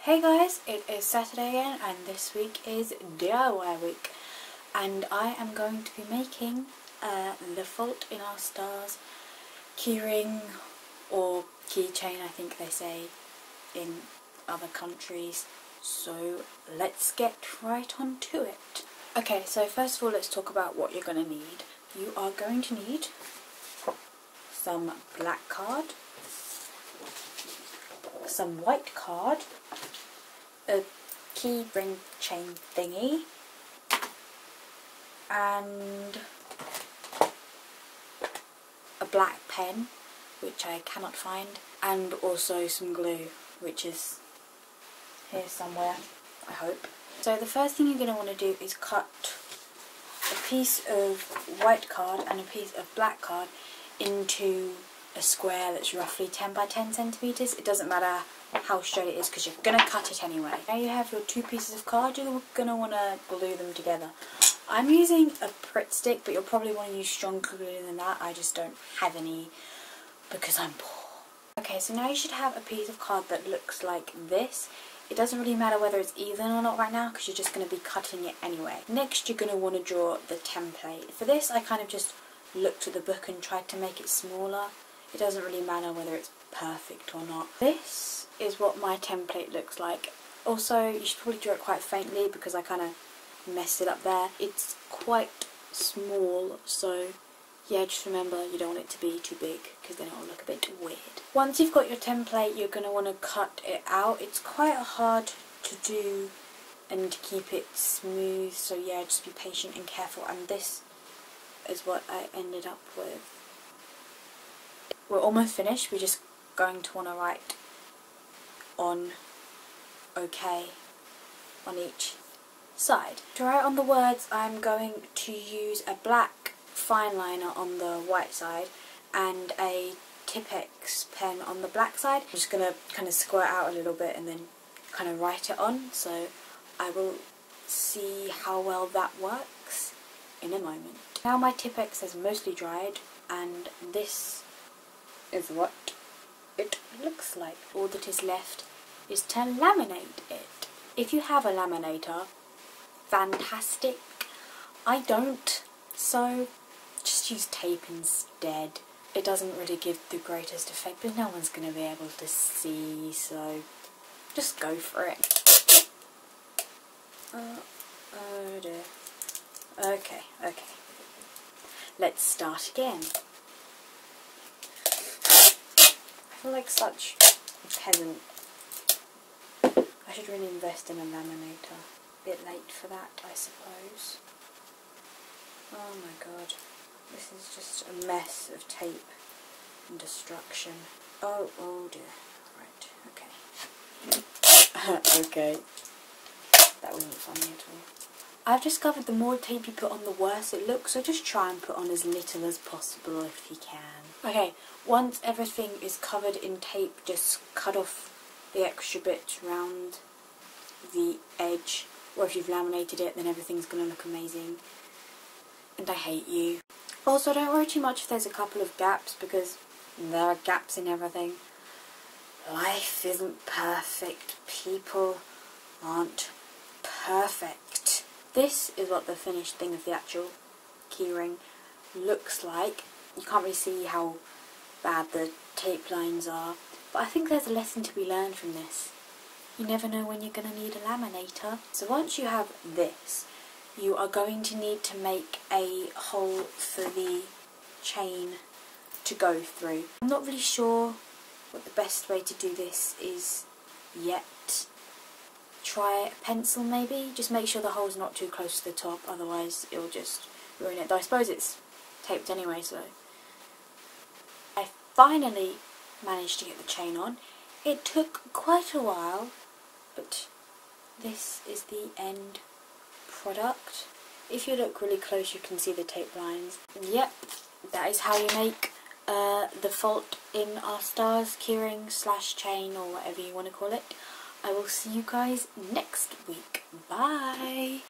Hey guys, it is Saturday again and this week is DIY week and I am going to be making The Fault in Our Stars keyring or keychain, I think they say in other countries. So let's get right on to it. Okay, so first of all let's talk about what you're going to need. You are going to need some black card, some white card, a key ring chain thingy, and a black pen, which I cannot find, and also some glue, which is here somewhere, I hope. So the first thing you're going to want to do is cut a piece of white card and a piece of black card into a square that's roughly 10 by 10 centimetres. It doesn't matter how straight it is because you're going to cut it anyway. Now you have your two pieces of card, you're going to want to glue them together. I'm using a Pritt stick, but you'll probably want to use stronger glue than that. I just don't have any because I'm poor. Okay, so now you should have a piece of card that looks like this. It doesn't really matter whether it's even or not right now because you're just going to be cutting it anyway. Next you're going to want to draw the template. For this I kind of just looked at the book and tried to make it smaller. It doesn't really matter whether it's perfect or not. This is what my template looks like. Also, you should probably draw it quite faintly because I kind of messed it up there. It's quite small, so yeah, just remember you don't want it to be too big because then it'll look a bit weird. Once you've got your template, you're going to want to cut it out. It's quite hard to do and to keep it smooth, so yeah, just be patient and careful, and this is what I ended up with. We're almost finished. We're just going to want to write on OK on each side. To write on the words, I'm going to use a black fine liner on the white side and a Tipp-Ex pen on the black side. I'm just going to kind of squirt out a little bit and then kind of write it on, so I will see how well that works in a moment. Now my Tipp-Ex has mostly dried and this is what it looks like. All that is left is to laminate it. If you have a laminator, fantastic. I don't, so just use tape instead. It doesn't really give the greatest effect, but no one's going to be able to see, so just go for it. Oh dear. Okay. Let's start again. I feel like such a peasant. I should really invest in a laminator. A bit late for that, I suppose. Oh my god. This is just a mess of tape and destruction. Oh dear. Right, okay. Okay. That wasn't funny at all. I've discovered the more tape you put on, the worse it looks, so just try and put on as little as possible if you can. Okay, once everything is covered in tape, just cut off the extra bits around the edge, or if you've laminated it, then everything's going to look amazing. And I hate you. Also, don't worry too much if there's a couple of gaps, because there are gaps in everything. Life isn't perfect. People aren't perfect. This is what the finished thing of the actual keyring looks like. You can't really see how bad the tape lines are, but I think there's a lesson to be learned from this. You never know when you're going to need a laminator. So once you have this, you are going to need to make a hole for the chain to go through. I'm not really sure what the best way to do this is yet. Try a pencil maybe, just make sure the hole's not too close to the top, otherwise it'll just ruin it. Though I suppose it's taped anyway, so. I finally managed to get the chain on. It took quite a while, but this is the end product. If you look really close you can see the tape lines. Yep, that is how you make The Fault in Our Stars keyring / chain, or whatever you want to call it. I will see you guys next week. Bye!